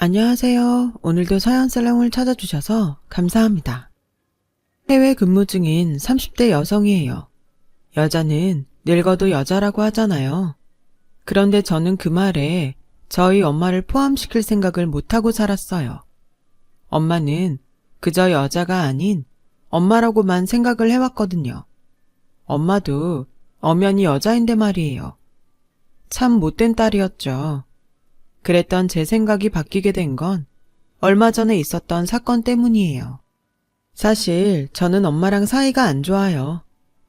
안녕하세요. 오늘도 서연살롱을 찾아주셔서 감사합니다. 해외 근무 중인 30대 여성이에요. 여자는 늙어도 여자라고 하잖아요. 그런데 저는 그 말에 저희 엄마를 포함시킬 생각을 못하고 살았어요. 엄마는 그저 여자가 아닌 엄마라고만 생각을 해왔거든요. 엄마도 엄연히 여자인데 말이에요. 참 못된 딸이었죠. 그랬던 제 생각이 바뀌게 된 건 얼마 전에 있었던 사건 때문이에요. 사실 저는 엄마랑 사이가 안 좋아요.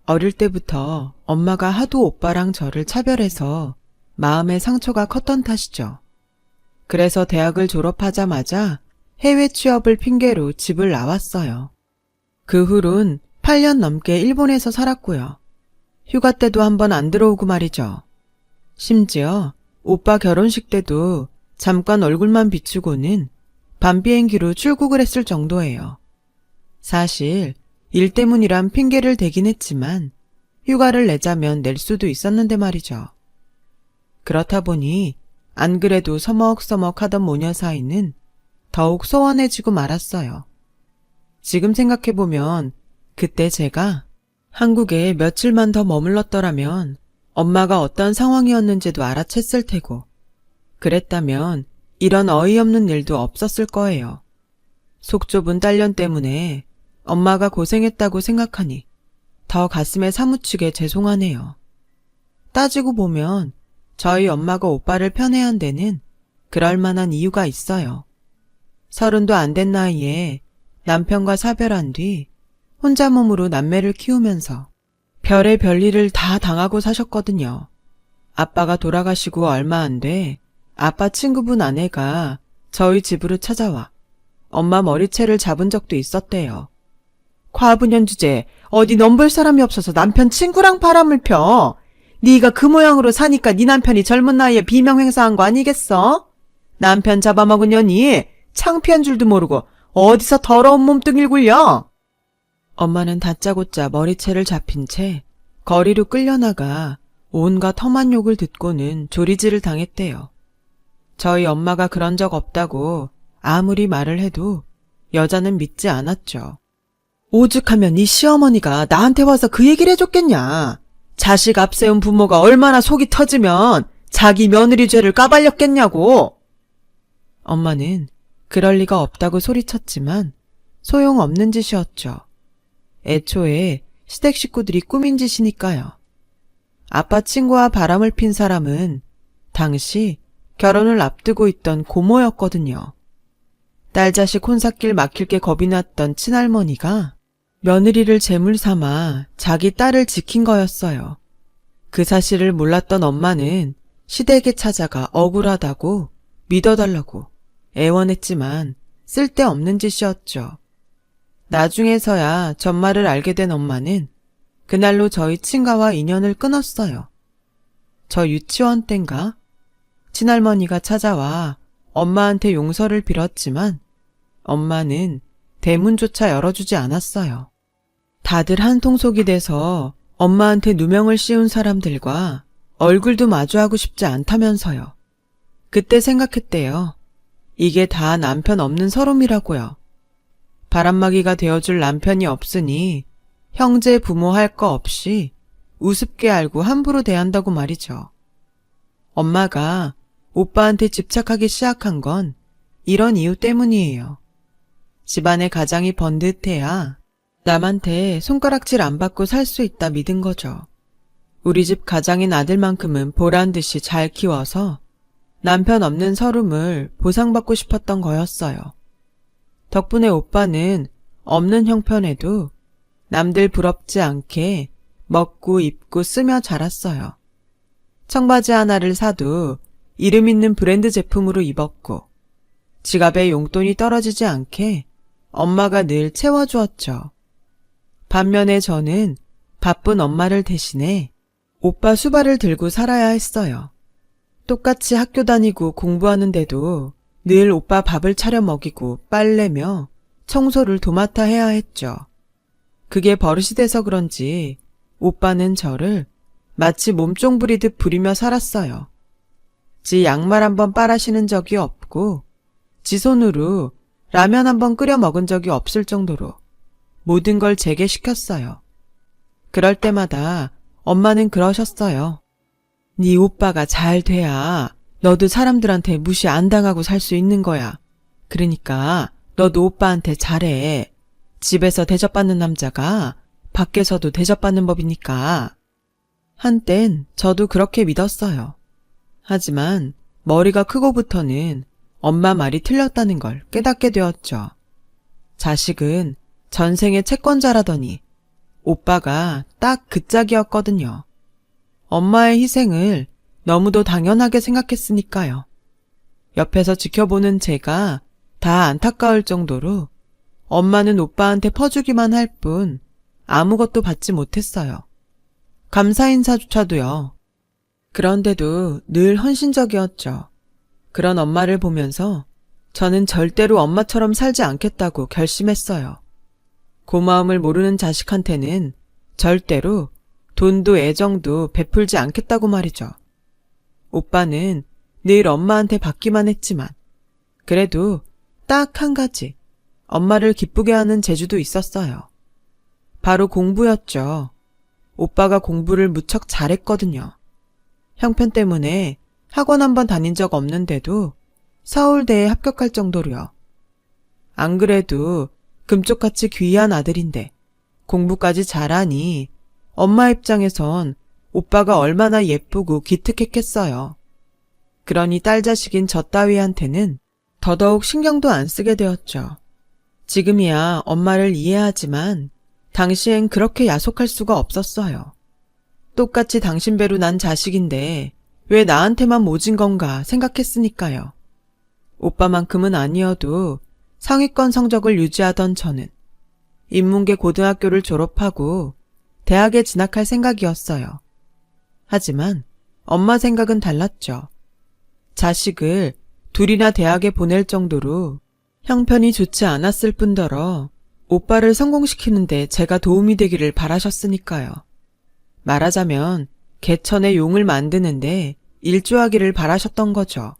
어릴 때부터 엄마가 하도 오빠랑 저를 차별해서 마음의 상처가 컸던 탓이죠. 그래서 대학을 졸업하자마자 해외 취업을 핑계로 집을 나왔어요. 그 후론 8년 넘게 일본에서 살았고요. 휴가 때도 한번 안 들어오고 말이죠. 심지어 오빠 결혼식 때도 잠깐 얼굴만 비추고는 밤 비행기로 출국을 했을 정도예요. 사실 일 때문이란 핑계를 대긴 했지만 휴가를 내자면 낼 수도 있었는데 말이죠. 그렇다 보니 안 그래도 서먹서먹하던 모녀 사이는 더욱 소원해지고 말았어요. 지금 생각해보면 그때 제가 한국에 며칠만 더 머물렀더라면 엄마가 어떤 상황이었는지도 알아챘을 테고 그랬다면 이런 어이없는 일도 없었을 거예요. 속 좁은 딸년 때문에 엄마가 고생했다고 생각하니 더 가슴에 사무치게 죄송하네요. 따지고 보면 저희 엄마가 오빠를 편애한 데는 그럴 만한 이유가 있어요. 30도 안 된 나이에 남편과 사별한 뒤 혼자 몸으로 남매를 키우면서 별의 별일을 다 당하고 사셨거든요. 아빠가 돌아가시고 얼마 안 돼 아빠 친구분 아내가 저희 집으로 찾아와 엄마 머리채를 잡은 적도 있었대요. 과부년 주제 어디 넘볼 사람이 없어서 남편 친구랑 바람을 펴. 네가 그 모양으로 사니까 네 남편이 젊은 나이에 비명 행사한 거 아니겠어? 남편 잡아먹은 년이 창피한 줄도 모르고 어디서 더러운 몸뚱이를 굴려? 엄마는 다짜고짜 머리채를 잡힌 채 거리로 끌려나가 온갖 험한 욕을 듣고는 조리질을 당했대요. 저희 엄마가 그런 적 없다고 아무리 말을 해도 여자는 믿지 않았죠. 오죽하면 네 시어머니가 나한테 와서 그 얘기를 해줬겠냐. 자식 앞세운 부모가 얼마나 속이 터지면 자기 며느리 죄를 까발렸겠냐고. 엄마는 그럴 리가 없다고 소리쳤지만 소용없는 짓이었죠. 애초에 시댁 식구들이 꾸민 짓이니까요. 아빠 친구와 바람을 핀 사람은 당시 결혼을 앞두고 있던 고모였거든요. 딸 자식 혼삿길 막힐 게 겁이 났던 친할머니가 며느리를 제물 삼아 자기 딸을 지킨 거였어요. 그 사실을 몰랐던 엄마는 시댁에 찾아가 억울하다고 믿어달라고 애원했지만 쓸데없는 짓이었죠. 나중에서야 전말을 알게 된 엄마는 그날로 저희 친가와 인연을 끊었어요. 저 유치원 땐가 친할머니가 찾아와 엄마한테 용서를 빌었지만 엄마는 대문조차 열어주지 않았어요. 다들 한통속이 돼서 엄마한테 누명을 씌운 사람들과 얼굴도 마주하고 싶지 않다면서요. 그때 생각했대요. 이게 다 남편 없는 서름이라고요. 바람막이가 되어줄 남편이 없으니 형제 부모 할 거 없이 우습게 알고 함부로 대한다고 말이죠. 엄마가 오빠한테 집착하기 시작한 건 이런 이유 때문이에요. 집안의 가장이 번듯해야 남한테 손가락질 안 받고 살 수 있다 믿은 거죠. 우리 집 가장인 아들만큼은 보란듯이 잘 키워서 남편 없는 서름을 보상받고 싶었던 거였어요. 덕분에 오빠는 없는 형편에도 남들 부럽지 않게 먹고 입고 쓰며 자랐어요. 청바지 하나를 사도 이름 있는 브랜드 제품으로 입었고 지갑에 용돈이 떨어지지 않게 엄마가 늘 채워주었죠. 반면에 저는 바쁜 엄마를 대신해 오빠 수발을 들고 살아야 했어요. 똑같이 학교 다니고 공부하는데도 늘 오빠 밥을 차려 먹이고 빨래며 청소를 도맡아 해야 했죠. 그게 버릇이 돼서 그런지 오빠는 저를 마치 몸종 부리듯 부리며 살았어요. 지 양말 한번 빨아 신은 적이 없고 지 손으로 라면 한 번 끓여 먹은 적이 없을 정도로 모든 걸 제게 시켰어요. 그럴 때마다 엄마는 그러셨어요. 네 오빠가 잘 돼야 너도 사람들한테 무시 안 당하고 살 수 있는 거야. 그러니까 너도 오빠한테 잘해. 집에서 대접받는 남자가 밖에서도 대접받는 법이니까. 한땐 저도 그렇게 믿었어요. 하지만 머리가 크고부터는 엄마 말이 틀렸다는 걸 깨닫게 되었죠. 자식은 전생의 채권자라더니 오빠가 딱 그 짝이었거든요. 엄마의 희생을 너무도 당연하게 생각했으니까요. 옆에서 지켜보는 제가 다 안타까울 정도로 엄마는 오빠한테 퍼주기만 할 뿐 아무것도 받지 못했어요. 감사 인사조차도요. 그런데도 늘 헌신적이었죠. 그런 엄마를 보면서 저는 절대로 엄마처럼 살지 않겠다고 결심했어요. 고마움을 모르는 자식한테는 절대로 돈도 애정도 베풀지 않겠다고 말이죠. 오빠는 늘 엄마한테 받기만 했지만 그래도 딱 한 가지 엄마를 기쁘게 하는 재주도 있었어요. 바로 공부였죠. 오빠가 공부를 무척 잘했거든요. 형편 때문에 학원 한 번 다닌 적 없는데도 서울대에 합격할 정도로요. 안 그래도 금쪽같이 귀한 아들인데 공부까지 잘하니 엄마 입장에선 오빠가 얼마나 예쁘고 기특했겠어요. 그러니 딸 자식인 저 따위한테는 더더욱 신경도 안 쓰게 되었죠. 지금이야 엄마를 이해하지만 당시엔 그렇게 야속할 수가 없었어요. 똑같이 당신 배로 난 자식인데 왜 나한테만 모진 건가 생각했으니까요. 오빠만큼은 아니어도 상위권 성적을 유지하던 저는 인문계 고등학교를 졸업하고 대학에 진학할 생각이었어요. 하지만 엄마 생각은 달랐죠. 자식을 둘이나 대학에 보낼 정도로 형편이 좋지 않았을 뿐더러 오빠를 성공시키는데 제가 도움이 되기를 바라셨으니까요. 말하자면 개천에 용을 만드는데 일조하기를 바라셨던 거죠.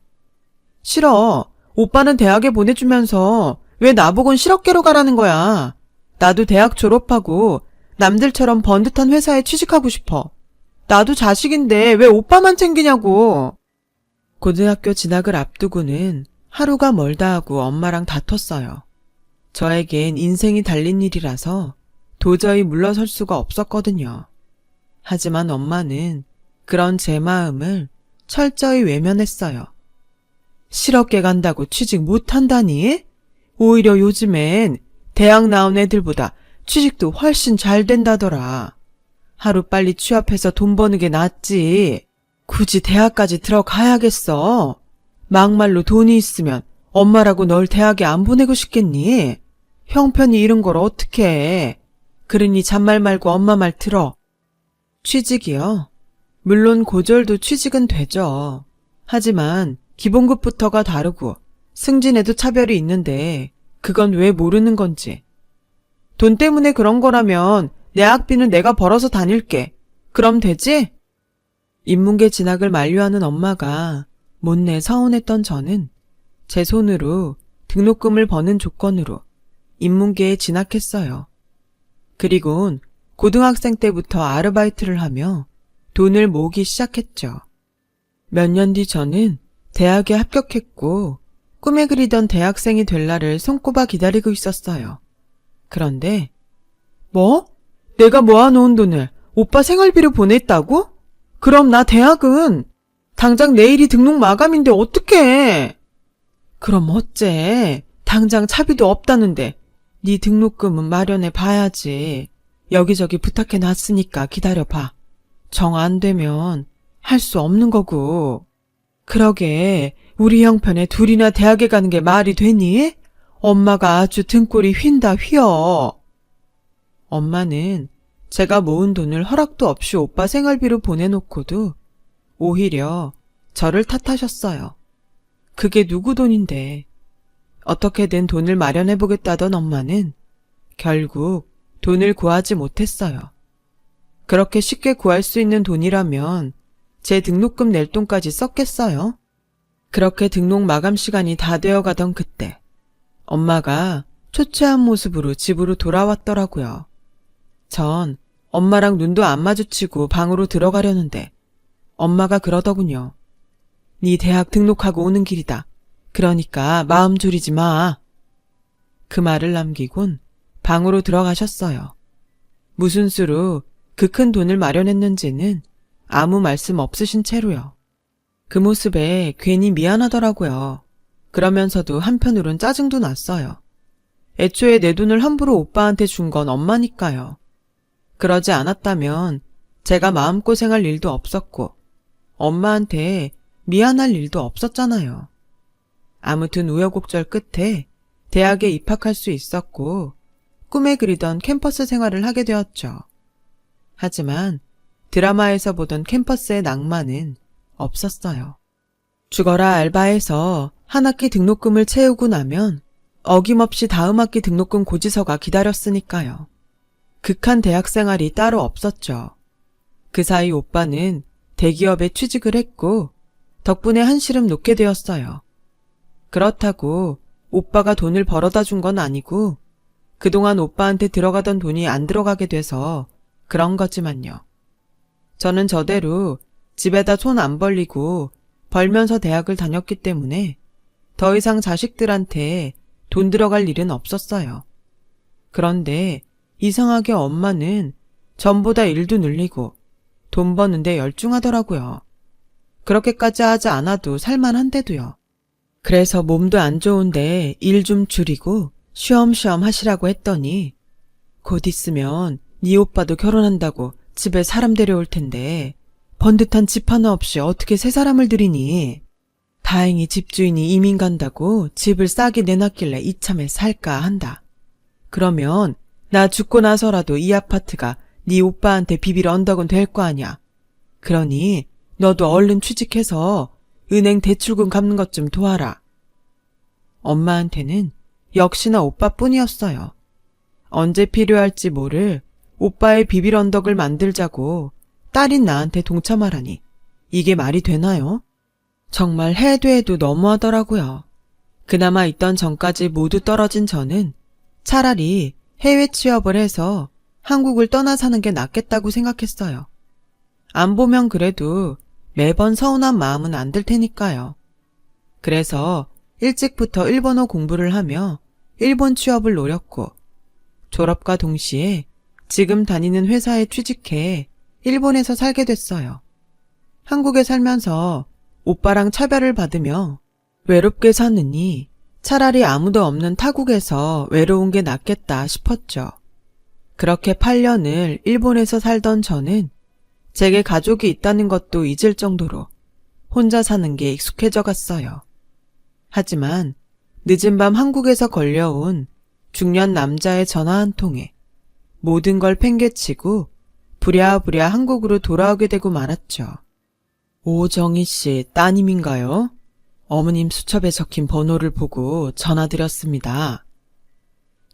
싫어. 오빠는 대학에 보내주면서 왜 나보곤 실업계로 가라는 거야. 나도 대학 졸업하고 남들처럼 번듯한 회사에 취직하고 싶어. 나도 자식인데 왜 오빠만 챙기냐고. 고등학교 진학을 앞두고는 하루가 멀다 하고 엄마랑 다퉜어요. 저에겐 인생이 달린 일이라서 도저히 물러설 수가 없었거든요. 하지만 엄마는 그런 제 마음을 철저히 외면했어요. 실업계 간다고 취직 못한다니? 오히려 요즘엔 대학 나온 애들보다 취직도 훨씬 잘 된다더라. 하루빨리 취업해서 돈 버는 게 낫지. 굳이 대학까지 들어가야겠어. 막말로 돈이 있으면 엄마라고 널 대학에 안 보내고 싶겠니? 형편이 이런 걸 어떻게 해. 그러니 잔말 말고 엄마 말 들어. 취직이요? 물론 고졸도 취직은 되죠. 하지만 기본급부터가 다르고 승진에도 차별이 있는데 그건 왜 모르는 건지. 돈 때문에 그런 거라면 내 학비는 내가 벌어서 다닐게. 그럼 되지? 인문계 진학을 만류하는 엄마가 못내 서운했던 저는 제 손으로 등록금을 버는 조건으로 인문계에 진학했어요. 그리곤 고등학생 때부터 아르바이트를 하며 돈을 모으기 시작했죠. 몇 년 뒤 저는 대학에 합격했고 꿈에 그리던 대학생이 될 날을 손꼽아 기다리고 있었어요. 그런데 뭐? 내가 모아놓은 돈을 오빠 생활비로 보냈다고? 그럼 나 대학은 당장 내일이 등록 마감인데 어떡해? 그럼 어째? 당장 차비도 없다는데 네 등록금은 마련해 봐야지. 여기저기 부탁해 놨으니까 기다려봐. 정 안 되면 할 수 없는 거고. 그러게 우리 형편에 둘이나 대학에 가는 게 말이 되니? 엄마가 아주 등골이 휜다 휘어. 엄마는 제가 모은 돈을 허락도 없이 오빠 생활비로 보내놓고도 오히려 저를 탓하셨어요. 그게 누구 돈인데. 어떻게든 돈을 마련해보겠다던 엄마는 결국 돈을 구하지 못했어요. 그렇게 쉽게 구할 수 있는 돈이라면 제 등록금 낼 돈까지 썼겠어요? 그렇게 등록 마감 시간이 다 되어가던 그때 엄마가 초췌한 모습으로 집으로 돌아왔더라고요. 전 엄마랑 눈도 안 마주치고 방으로 들어가려는데 엄마가 그러더군요. 네 대학 등록하고 오는 길이다. 그러니까 마음 졸이지 마. 그 말을 남기곤 방으로 들어가셨어요. 무슨 수로 그 큰 돈을 마련했는지는 아무 말씀 없으신 채로요. 그 모습에 괜히 미안하더라고요. 그러면서도 한편으론 짜증도 났어요. 애초에 내 돈을 함부로 오빠한테 준 건 엄마니까요. 그러지 않았다면 제가 마음고생할 일도 없었고 엄마한테 미안할 일도 없었잖아요. 아무튼 우여곡절 끝에 대학에 입학할 수 있었고 꿈에 그리던 캠퍼스 생활을 하게 되었죠. 하지만 드라마에서 보던 캠퍼스의 낭만은 없었어요. 죽어라 알바에서 한 학기 등록금을 채우고 나면 어김없이 다음 학기 등록금 고지서가 기다렸으니까요. 극한 대학 생활이 따로 없었죠. 그 사이 오빠는 대기업에 취직을 했고 덕분에 한시름 놓게 되었어요. 그렇다고 오빠가 돈을 벌어다 준 건 아니고 그동안 오빠한테 들어가던 돈이 안 들어가게 돼서 그런 거지만요. 저는 저대로 집에다 손 안 벌리고 벌면서 대학을 다녔기 때문에 더 이상 자식들한테 돈 들어갈 일은 없었어요. 그런데 이상하게 엄마는 전보다 일도 늘리고 돈 버는데 열중하더라고요. 그렇게까지 하지 않아도 살만한데도요. 그래서 몸도 안 좋은데 일 좀 줄이고 쉬엄쉬엄 하시라고 했더니 곧 있으면 네 오빠도 결혼한다고 집에 사람 데려올 텐데 번듯한 집 하나 없이 어떻게 세 사람을 들이니? 다행히 집주인이 이민 간다고 집을 싸게 내놨길래 이참에 살까 한다. 그러면 나 죽고 나서라도 이 아파트가 네 오빠한테 비빌 언덕은 될 거 아냐. 그러니 너도 얼른 취직해서 은행 대출금 갚는 것 좀 도와라. 엄마한테는 역시나 오빠뿐이었어요. 언제 필요할지 모를 오빠의 비빌 언덕을 만들자고 딸인 나한테 동참하라니 이게 말이 되나요? 정말 해도 해도 너무하더라고요. 그나마 있던 전까지 모두 떨어진 저는 차라리 해외 취업을 해서 한국을 떠나 사는 게 낫겠다고 생각했어요. 안 보면 그래도 매번 서운한 마음은 안 들 테니까요. 그래서 일찍부터 일본어 공부를 하며 일본 취업을 노렸고 졸업과 동시에 지금 다니는 회사에 취직해 일본에서 살게 됐어요. 한국에 살면서 오빠랑 차별을 받으며 외롭게 사느니 차라리 아무도 없는 타국에서 외로운 게 낫겠다 싶었죠. 그렇게 8년을 일본에서 살던 저는 제게 가족이 있다는 것도 잊을 정도로 혼자 사는 게 익숙해져 갔어요. 하지만 늦은 밤 한국에서 걸려온 중년 남자의 전화 한 통에 모든 걸 팽개치고 부랴부랴 한국으로 돌아오게 되고 말았죠. 오정희 씨 따님인가요? 어머님 수첩에 적힌 번호를 보고 전화드렸습니다.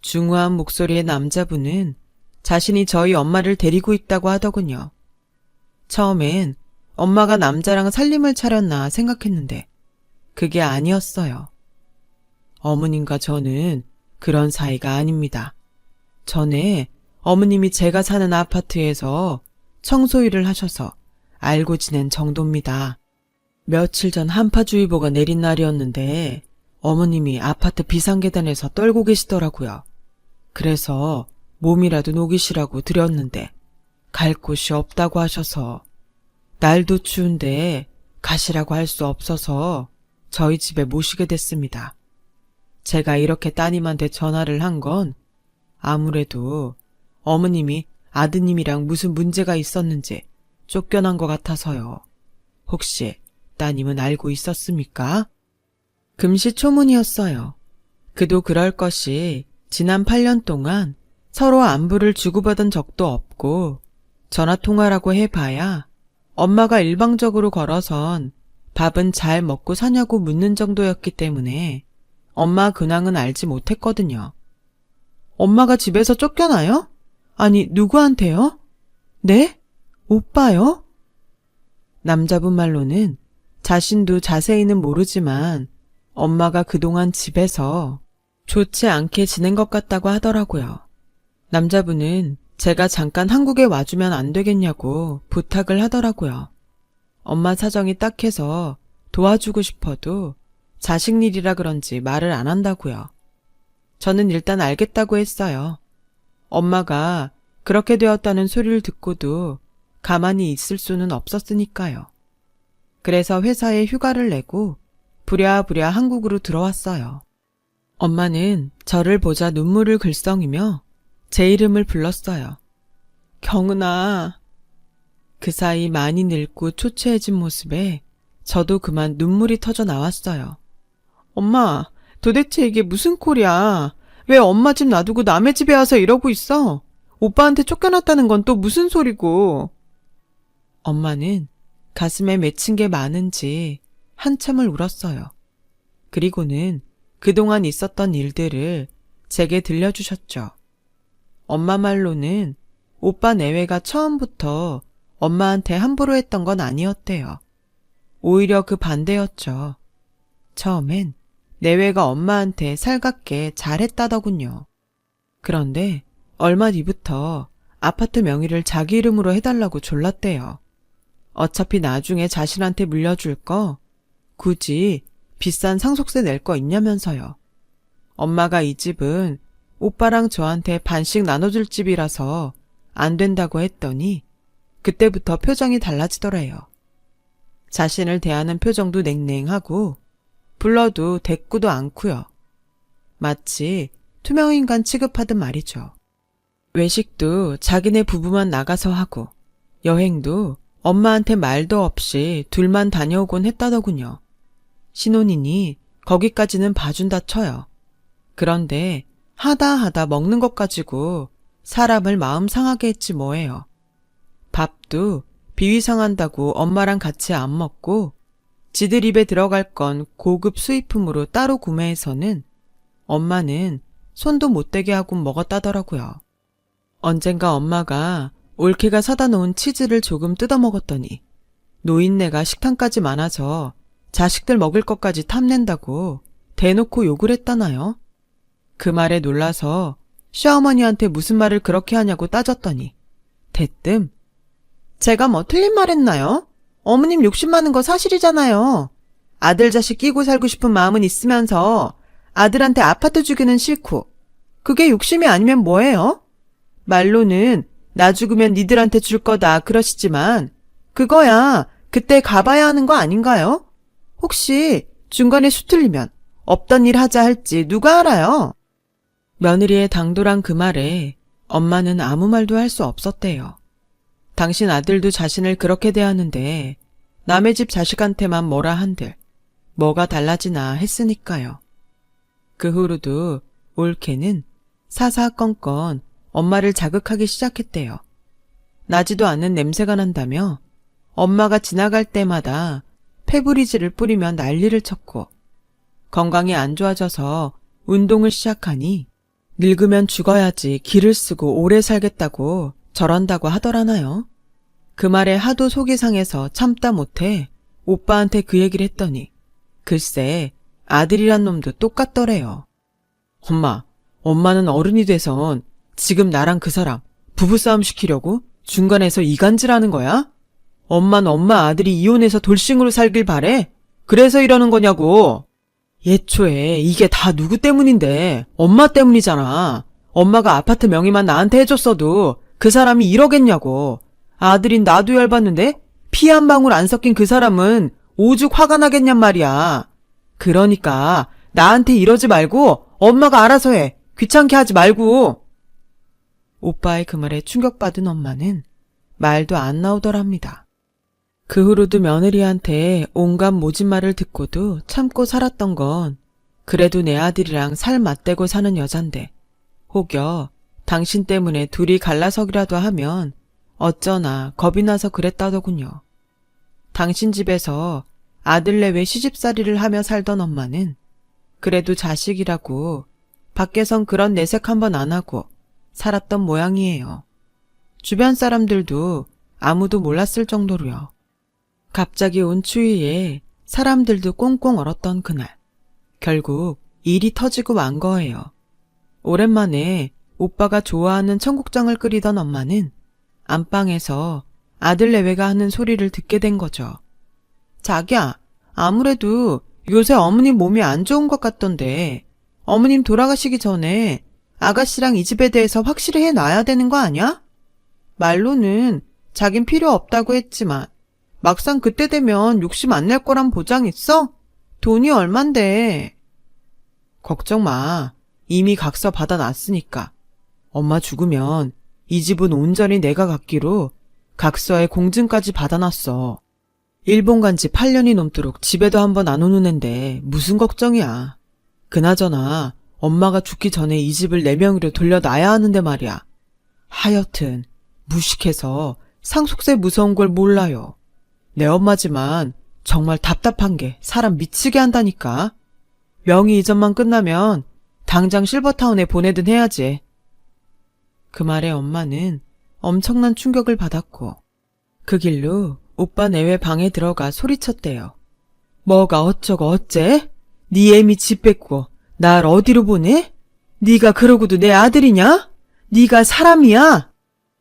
중후한 목소리의 남자분은 자신이 저희 엄마를 데리고 있다고 하더군요. 처음엔 엄마가 남자랑 살림을 차렸나 생각했는데 그게 아니었어요. 어머님과 저는 그런 사이가 아닙니다. 전에 어머님이 제가 사는 아파트에서 청소일을 하셔서 알고 지낸 정도입니다. 며칠 전 한파주의보가 내린 날이었는데 어머님이 아파트 비상계단에서 떨고 계시더라고요. 그래서 몸이라도 녹이시라고 드렸는데 갈 곳이 없다고 하셔서 날도 추운데 가시라고 할 수 없어서 저희 집에 모시게 됐습니다. 제가 이렇게 따님한테 전화를 한 건 아무래도 어머님이 아드님이랑 무슨 문제가 있었는지 쫓겨난 것 같아서요. 혹시 따님은 알고 있었습니까? 금시초문이었어요. 그도 그럴 것이 지난 8년 동안 서로 안부를 주고받은 적도 없고 전화통화라고 해봐야 엄마가 일방적으로 걸어선 밥은 잘 먹고 사냐고 묻는 정도였기 때문에 엄마 근황은 알지 못했거든요. 엄마가 집에서 쫓겨나요? 아니, 누구한테요? 네? 오빠요? 남자분 말로는 자신도 자세히는 모르지만 엄마가 그동안 집에서 좋지 않게 지낸 것 같다고 하더라고요. 남자분은 제가 잠깐 한국에 와주면 안 되겠냐고 부탁을 하더라고요. 엄마 사정이 딱해서 도와주고 싶어도 자식 일이라 그런지 말을 안 한다고요. 저는 일단 알겠다고 했어요. 엄마가 그렇게 되었다는 소리를 듣고도 가만히 있을 수는 없었으니까요. 그래서 회사에 휴가를 내고 부랴부랴 한국으로 들어왔어요. 엄마는 저를 보자 눈물을 글썽이며 제 이름을 불렀어요. 경은아. 그 사이 많이 늙고 초췌해진 모습에 저도 그만 눈물이 터져 나왔어요. 엄마, 도대체 이게 무슨 꼴이야? 왜 엄마 집 놔두고 남의 집에 와서 이러고 있어? 오빠한테 쫓겨났다는 건 또 무슨 소리고? 엄마는 가슴에 맺힌 게 많은지 한참을 울었어요. 그리고는 그동안 있었던 일들을 제게 들려주셨죠. 엄마 말로는 오빠 내외가 처음부터 엄마한테 함부로 했던 건 아니었대요. 오히려 그 반대였죠. 처음엔 내외가 엄마한테 살갑게 잘했다더군요. 그런데 얼마 뒤부터 아파트 명의를 자기 이름으로 해달라고 졸랐대요. 어차피 나중에 자신한테 물려줄 거 굳이 비싼 상속세 낼 거 있냐면서요. 엄마가 이 집은 오빠랑 저한테 반씩 나눠줄 집이라서 안 된다고 했더니 그때부터 표정이 달라지더래요. 자신을 대하는 표정도 냉랭하고 불러도 대꾸도 않고요. 마치 투명인간 취급하듯 말이죠. 외식도 자기네 부부만 나가서 하고 여행도 엄마한테 말도 없이 둘만 다녀오곤 했다더군요. 신혼이니 거기까지는 봐준다 쳐요. 그런데 하다 먹는 것 가지고 사람을 마음 상하게 했지 뭐예요. 밥도 비위 상한다고 엄마랑 같이 안 먹고 지들 입에 들어갈 건 고급 수입품으로 따로 구매해서는 엄마는 손도 못 대게 하고 먹었다더라고요. 언젠가 엄마가 올케가 사다 놓은 치즈를 조금 뜯어 먹었더니 노인네가 식탐까지 많아져 자식들 먹을 것까지 탐낸다고 대놓고 욕을 했다나요? 그 말에 놀라서 시어머니한테 무슨 말을 그렇게 하냐고 따졌더니 대뜸 제가 뭐 틀린 말 했나요? 어머님 욕심 많은 거 사실이잖아요. 아들 자식 끼고 살고 싶은 마음은 있으면서 아들한테 아파트 주기는 싫고 그게 욕심이 아니면 뭐예요? 말로는 나 죽으면 니들한테 줄 거다 그러시지만 그거야 그때 가봐야 하는 거 아닌가요? 혹시 중간에 수틀리면 없던 일 하자 할지 누가 알아요? 며느리의 당돌한 그 말에 엄마는 아무 말도 할 수 없었대요. 당신 아들도 자신을 그렇게 대하는데 남의 집 자식한테만 뭐라 한들 뭐가 달라지나 했으니까요. 그 후로도 올케는 사사건건 엄마를 자극하기 시작했대요. 나지도 않는 냄새가 난다며 엄마가 지나갈 때마다 페브리즈를 뿌리며 난리를 쳤고 건강이 안 좋아져서 운동을 시작하니 늙으면 죽어야지 기를 쓰고 오래 살겠다고 저런다고 하더라나요. 그 말에 하도 속이 상해서 참다 못해 오빠한테 그 얘기를 했더니 글쎄 아들이란 놈도 똑같더래요. 엄마는 어른이 돼선 지금 나랑 그 사람 부부싸움 시키려고 중간에서 이간질하는 거야? 엄마는 엄마 아들이 이혼해서 돌싱으로 살길 바래? 그래서 이러는 거냐고. 예초에 이게 다 누구 때문인데 엄마 때문이잖아. 엄마가 아파트 명의만 나한테 해줬어도 그 사람이 이러겠냐고. 아들인 나도 열받는데 피 한 방울 안 섞인 그 사람은 오죽 화가 나겠냔 말이야. 그러니까 나한테 이러지 말고 엄마가 알아서 해. 귀찮게 하지 말고. 오빠의 그 말에 충격받은 엄마는 말도 안 나오더랍니다. 그 후로도 며느리한테 온갖 모진 말을 듣고도 참고 살았던 건 그래도 내 아들이랑 살 맞대고 사는 여잔데 혹여 당신 때문에 둘이 갈라서기라도 하면 어쩌나 겁이 나서 그랬다더군요. 당신 집에서 아들 내외 시집살이를 하며 살던 엄마는 그래도 자식이라고 밖에선 그런 내색 한번 안 하고 살았던 모양이에요. 주변 사람들도 아무도 몰랐을 정도로요. 갑자기 온 추위에 사람들도 꽁꽁 얼었던 그날. 결국 일이 터지고 만 거예요. 오랜만에 오빠가 좋아하는 청국장을 끓이던 엄마는 안방에서 아들 내외가 하는 소리를 듣게 된 거죠. 자기야, 아무래도 요새 어머님 몸이 안 좋은 것 같던데 어머님 돌아가시기 전에 아가씨랑 이 집에 대해서 확실히 해놔야 되는 거 아니야? 말로는 자긴 필요 없다고 했지만 막상 그때 되면 욕심 안 낼 거란 보장 있어? 돈이 얼만데. 걱정 마. 이미 각서 받아놨으니까. 엄마 죽으면 이 집은 온전히 내가 갖기로 각서에 공증까지 받아놨어. 일본 간 지 8년이 넘도록 집에도 한번 안 오는 앤데 무슨 걱정이야. 그나저나 엄마가 죽기 전에 이 집을 내 명의로 돌려놔야 하는데 말이야. 하여튼 무식해서 상속세 무서운 걸 몰라요. 내 엄마지만 정말 답답한 게 사람 미치게 한다니까. 명의 이전만 끝나면 당장 실버타운에 보내든 해야지. 그 말에 엄마는 엄청난 충격을 받았고 그 길로 오빠 내외 방에 들어가 소리쳤대요. 뭐가 어쩌고 어째? 네 애미 집 뺏고 날 어디로 보내? 네가 그러고도 내 아들이냐? 네가 사람이야?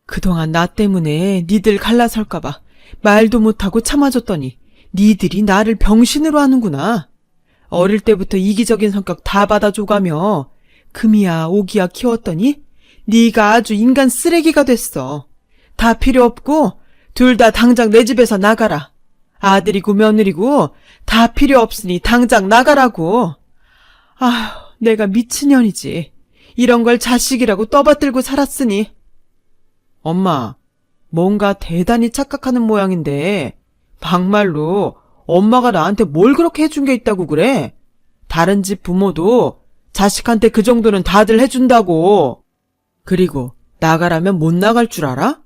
그동안 나 때문에 니들 갈라설까봐 말도 못하고 참아줬더니 니들이 나를 병신으로 하는구나. 어릴 때부터 이기적인 성격 다 받아줘가며 금이야 오기야 키웠더니 네가 아주 인간 쓰레기가 됐어. 다 필요 없고 둘 다 당장 내 집에서 나가라. 아들이고 며느리고 다 필요 없으니 당장 나가라고. 아휴, 내가 미친년이지. 이런 걸 자식이라고 떠받들고 살았으니. 엄마, 뭔가 대단히 착각하는 모양인데 막말로 엄마가 나한테 뭘 그렇게 해준 게 있다고 그래? 다른 집 부모도 자식한테 그 정도는 다들 해준다고. 그리고 나가라면 못 나갈 줄 알아?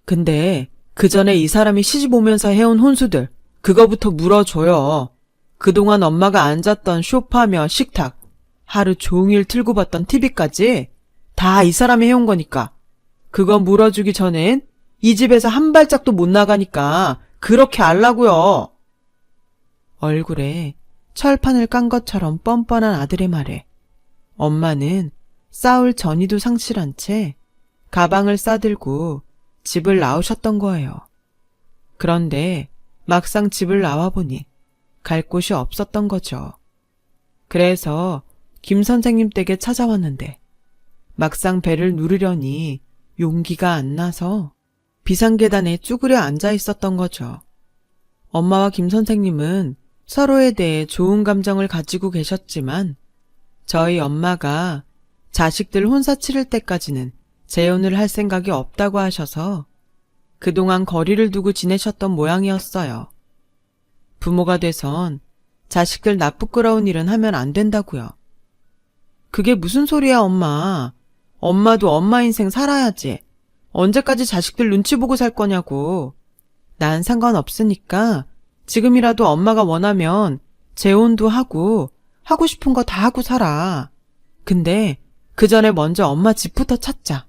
근데 그 전에 이 사람이 시집 오면서 해온 혼수들 그거부터 물어줘요. 그동안 엄마가 앉았던 소파며 식탁, 하루 종일 틀고 봤던 TV까지 다 이 사람이 해온 거니까. 그거 물어주기 전엔 이 집에서 한 발짝도 못 나가니까 그렇게 알라고요. 얼굴에 철판을 깐 것처럼 뻔뻔한 아들의 말에 엄마는 싸울 전의도 상실한 채 가방을 싸들고 집을 나오셨던 거예요. 그런데 막상 집을 나와보니 갈 곳이 없었던 거죠. 그래서 김 선생님 댁에 찾아왔는데 막상 배를 누르려니 용기가 안 나서 비상계단에 쭈그려 앉아 있었던 거죠. 엄마와 김 선생님은 서로에 대해 좋은 감정을 가지고 계셨지만 저희 엄마가 자식들 혼사 치를 때까지는 재혼을 할 생각이 없다고 하셔서 그동안 거리를 두고 지내셨던 모양이었어요. 부모가 돼선 자식들 나쁘끄러운 일은 하면 안 된다고요. 그게 무슨 소리야, 엄마. 엄마도 엄마 인생 살아야지. 언제까지 자식들 눈치 보고 살 거냐고. 난 상관없으니까 지금이라도 엄마가 원하면 재혼도 하고 싶은 거 다 하고 살아. 근데 그 전에 먼저 엄마 집부터 찾자.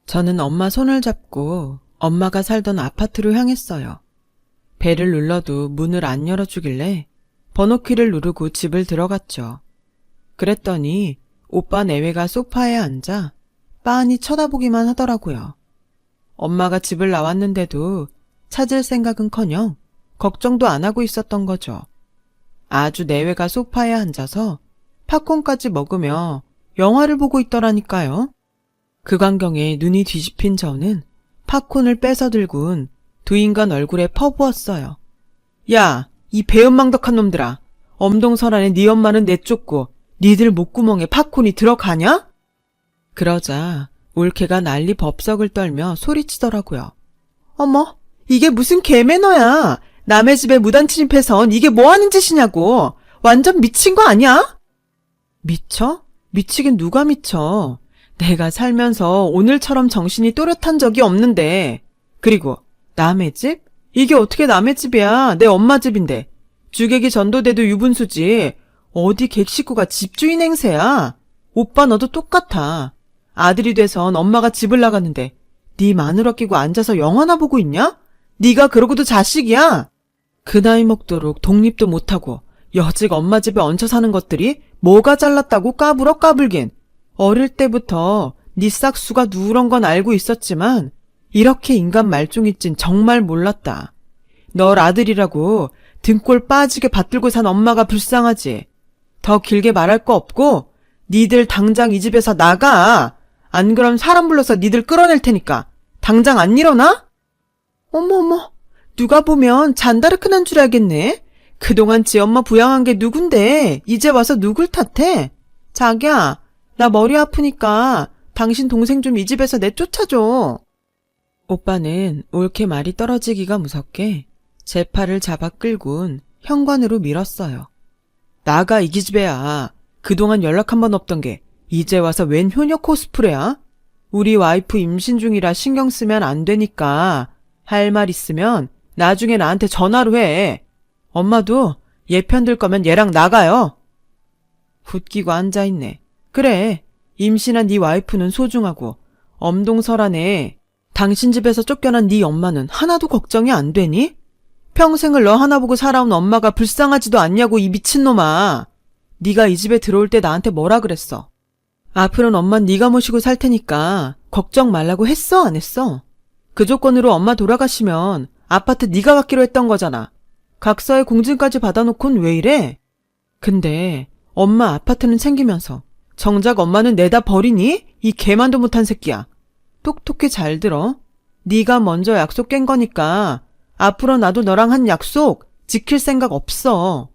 저는 엄마 손을 잡고 엄마가 살던 아파트로 향했어요. 배를 눌러도 문을 안 열어주길래 번호키를 누르고 집을 들어갔죠. 그랬더니 오빠 내외가 소파에 앉아 빤히 쳐다보기만 하더라고요. 엄마가 집을 나왔는데도 찾을 생각은커녕 걱정도 안 하고 있었던 거죠. 아주 내외가 소파에 앉아서 팝콘까지 먹으며 영화를 보고 있더라니까요. 그 광경에 눈이 뒤집힌 저는 팝콘을 뺏어 들고는 두 인간 얼굴에 퍼부었어요. 야, 이 배은망덕한 놈들아. 엄동설안에 네 엄마는 내쫓고 니들 목구멍에 팝콘이 들어가냐? 그러자 올케가 난리 법석을 떨며 소리치더라고요. 어머, 이게 무슨 개매너야. 남의 집에 무단 침입해선 이게 뭐하는 짓이냐고. 완전 미친 거 아니야? 미쳐? 미치긴 누가 미쳐. 내가 살면서 오늘처럼 정신이 또렷한 적이 없는데. 그리고 남의 집? 이게 어떻게 남의 집이야. 내 엄마 집인데. 주객이 전도돼도 유분수지. 어디 객식구가 집주인 행세야. 오빠 너도 똑같아. 아들이 돼선 엄마가 집을 나갔는데 네 마누라 끼고 앉아서 영화나 보고 있냐? 네가 그러고도 자식이야? 그 나이 먹도록 독립도 못하고 여직 엄마 집에 얹혀 사는 것들이 뭐가 잘났다고 까불어 까불긴. 어릴 때부터 네 싹수가 누런 건 알고 있었지만 이렇게 인간 말종일진 정말 몰랐다. 널 아들이라고 등골 빠지게 받들고 산 엄마가 불쌍하지. 더 길게 말할 거 없고 니들 당장 이 집에서 나가. 안 그럼 사람 불러서 니들 끌어낼 테니까. 당장 안 일어나? 어머머, 누가 보면 잔다르크 난 줄 알겠네. 그동안 지 엄마 부양한 게 누군데 이제 와서 누굴 탓해? 자기야, 나 머리 아프니까 당신 동생 좀 이 집에서 내쫓아줘. 오빠는 옳게 말이 떨어지기가 무섭게 제 팔을 잡아 끌곤 현관으로 밀었어요. 나가 이 기집애야. 그동안 연락 한 번 없던 게 이제 와서 웬 효녀 코스프레야? 우리 와이프 임신 중이라 신경 쓰면 안 되니까 할 말 있으면 나중에 나한테 전화로 해. 엄마도 얘 편들 거면 얘랑 나가요. 붙기고 앉아있네. 그래, 임신한 네 와이프는 소중하고 엄동설하네. 당신 집에서 쫓겨난 네 엄마는 하나도 걱정이 안 되니? 평생을 너 하나 보고 살아온 엄마가 불쌍하지도 않냐고 이 미친놈아. 네가 이 집에 들어올 때 나한테 뭐라 그랬어? 앞으로는 엄만 네가 모시고 살 테니까 걱정 말라고 했어 안 했어? 그 조건으로 엄마 돌아가시면 아파트 네가 갖기로 했던 거잖아. 각서에 공증까지 받아놓곤 왜 이래? 근데 엄마 아파트는 챙기면서 정작 엄마는 내다 버리니? 이 개만도 못한 새끼야. 똑똑히 잘 들어. 네가 먼저 약속 깬 거니까 앞으로 나도 너랑 한 약속 지킬 생각 없어.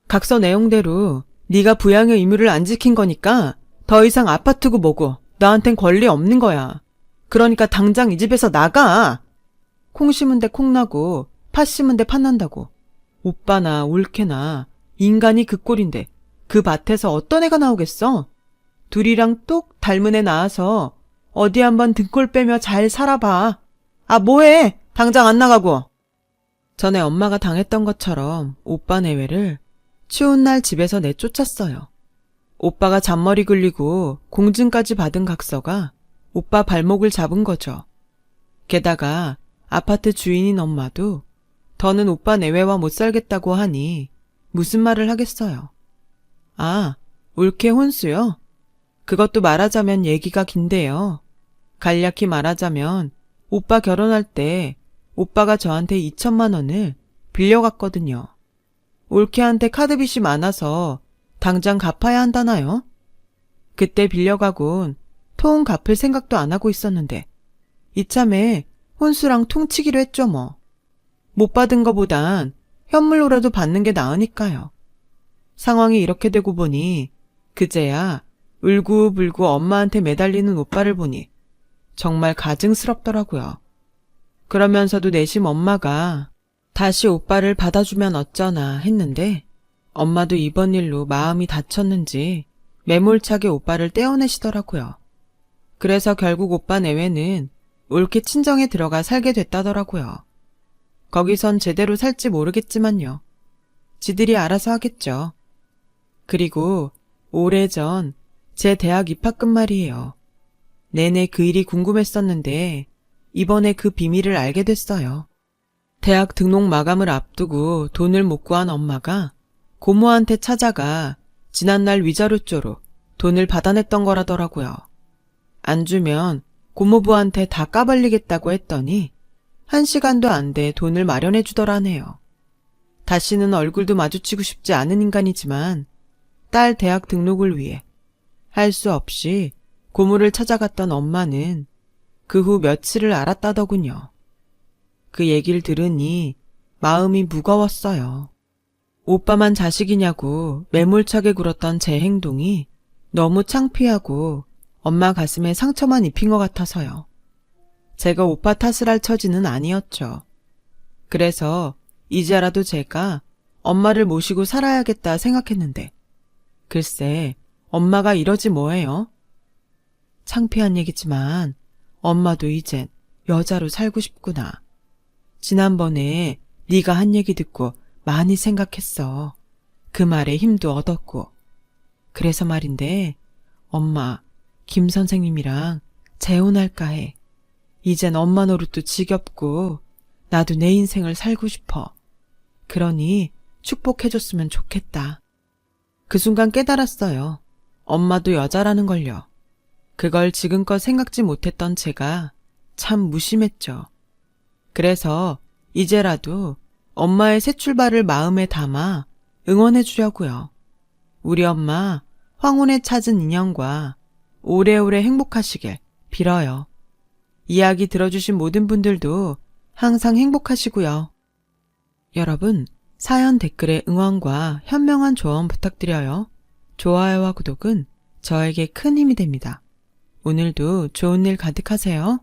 각서 내용대로 네가 부양의 의무를 안 지킨 거니까 더 이상 아파트고 뭐고 나한텐 권리 없는 거야. 그러니까 당장 이 집에서 나가. 콩 심은 데 콩 나고 팥 심은 데 팥 난다고. 오빠나 올케나 인간이 그 꼴인데 그 밭에서 어떤 애가 나오겠어? 둘이랑 똑 닮은 애 낳아서 어디 한번 등골 빼며 잘 살아봐. 아 뭐해? 당장 안 나가고. 전에 엄마가 당했던 것처럼 오빠 내외를 추운 날 집에서 내쫓았어요. 오빠가 잔머리 굴리고 공증까지 받은 각서가 오빠 발목을 잡은 거죠. 게다가 아파트 주인인 엄마도 더는 오빠 내외와 못 살겠다고 하니 무슨 말을 하겠어요. 아, 올케 혼수요? 그것도 말하자면 얘기가 긴데요. 간략히 말하자면 오빠 결혼할 때 오빠가 저한테 2천만 원을 빌려갔거든요. 올케한테 카드빚이 많아서 당장 갚아야 한다나요? 그때 빌려가곤 통 갚을 생각도 안 하고 있었는데 이참에 혼수랑 퉁치기로 했죠 뭐. 못 받은 거보단 현물로라도 받는 게 나으니까요. 상황이 이렇게 되고 보니 그제야 울고불고 엄마한테 매달리는 오빠를 보니 정말 가증스럽더라고요. 그러면서도 내심 엄마가 다시 오빠를 받아주면 어쩌나 했는데 엄마도 이번 일로 마음이 다쳤는지 매몰차게 오빠를 떼어내시더라고요. 그래서 결국 오빠 내외는 올케 친정에 들어가 살게 됐다더라고요. 거기선 제대로 살지 모르겠지만요. 지들이 알아서 하겠죠. 그리고 오래전 제 대학 입학금 말이에요. 내내 그 일이 궁금했었는데 이번에 그 비밀을 알게 됐어요. 대학 등록 마감을 앞두고 돈을 못 구한 엄마가 고모한테 찾아가 지난날 위자료조로 돈을 받아냈던 거라더라고요. 안 주면 고모부한테 다 까발리겠다고 했더니 1시간도 안 돼 돈을 마련해 주더라네요. 다시는 얼굴도 마주치고 싶지 않은 인간이지만 딸 대학 등록을 위해 할 수 없이 고모를 찾아갔던 엄마는 그 후 며칠을 알았다더군요. 그 얘기를 들으니 마음이 무거웠어요. 오빠만 자식이냐고 매몰차게 굴었던 제 행동이 너무 창피하고 엄마 가슴에 상처만 입힌 것 같아서요. 제가 오빠 탓을 할 처지는 아니었죠. 그래서 이제라도 제가 엄마를 모시고 살아야겠다 생각했는데 글쎄 엄마가 이러지 뭐예요? 창피한 얘기지만 엄마도 이젠 여자로 살고 싶구나. 지난번에 네가 한 얘기 듣고 많이 생각했어. 그 말에 힘도 얻었고. 그래서 말인데 엄마 김 선생님이랑 재혼할까 해. 이젠 엄마 노릇도 지겹고 나도 내 인생을 살고 싶어. 그러니 축복해줬으면 좋겠다. 그 순간 깨달았어요. 엄마도 여자라는 걸요. 그걸 지금껏 생각지 못했던 제가 참 무심했죠. 그래서 이제라도 엄마의 새 출발을 마음에 담아 응원해 주려고요. 우리 엄마 황혼에 찾은 인연과 오래오래 행복하시길 빌어요. 이야기 들어주신 모든 분들도 항상 행복하시고요. 여러분, 사연 댓글에 응원과 현명한 조언 부탁드려요. 좋아요와 구독은 저에게 큰 힘이 됩니다. 오늘도 좋은 일 가득하세요.